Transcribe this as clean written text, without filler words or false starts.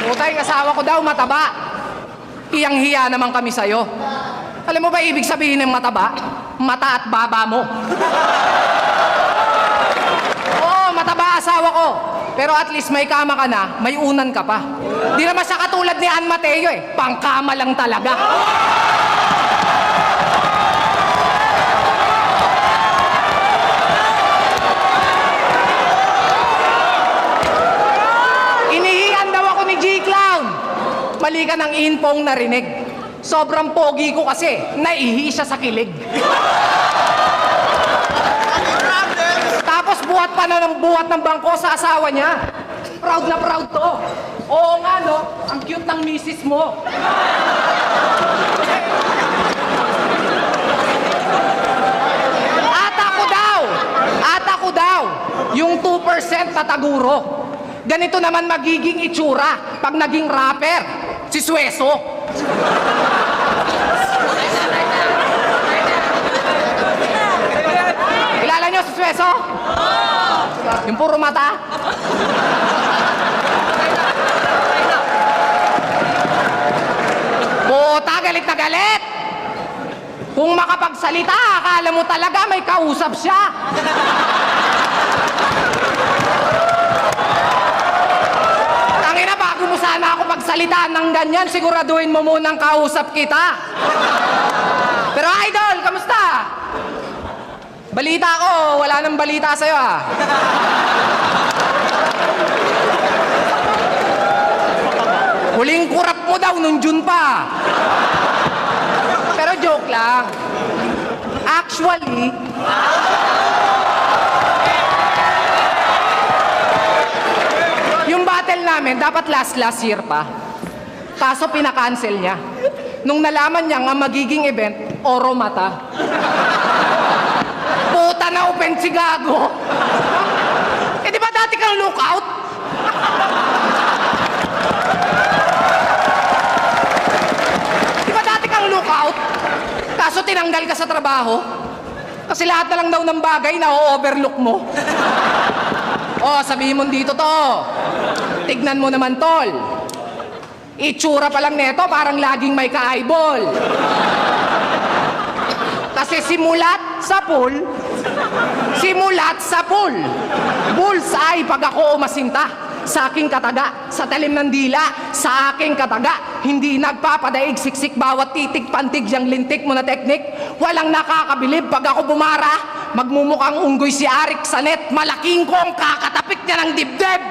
Putay, asawa ko daw mataba. Hiyang-hiya naman kami sa'yo. Alam mo ba ibig sabihin ng mataba? Mata at baba mo. Oo, mataba asawa ko. Pero at least may kama ka na, may unan ka pa. Di naman siya katulad ni Ann Mateo eh. Pangkama lang talaga. Inihian daw ako ni G-Clown. Mali ka ng infong narinig. Sobrang pogi ko kasi, naihi siya sa kilig. Tapos buhat pa na ng buhat ng bangko sa asawa niya. Proud na proud to. Oo nga no, ang cute ng misis mo. At ako daw, yung 2% tataguro. Ganito naman magiging itsura pag naging rapper, si Sueso. Kilala niyo si Sueso? Yung puro mata? Puta, galit na galit! Kung makapagsalita, akala mo talaga may kausap siya. Tangina, bago mo sana ako pagsalitaan ng ganyan, siguraduhin mo munang kausap kita. Pero idol, kamusta? Balita ko, wala nang balita sa'yo ah. Huling kurap mo daw nung June pa. Pero joke lang. Actually, yung battle namin, dapat last year pa. Kaso pinakancel niya. Nung nalaman niya nga magiging event, Oro Mata. Puta na open si Gago. Eh di ba dati kang lookout? Di ba dati kang lookout? Kaso tinanggal ka sa trabaho? Kasi lahat na lang daw ng bagay na o-overlook mo. Oh, sabihin mo dito to. Tignan mo naman, tol. Itsura pa lang neto, parang laging may ka-eyeball. Kasi simulat sa pool, bullseye pag ako umasinta. Sa aking kataga, sa talim ng dila, sa aking kataga, hindi nagpapadaig siksik bawat titik pantig yang lintik mo na teknik. Walang nakakabilib pag ako bumara, magmumukhang unggoy si Arik sa net, malaking kong kakatapik niya ng dibdib.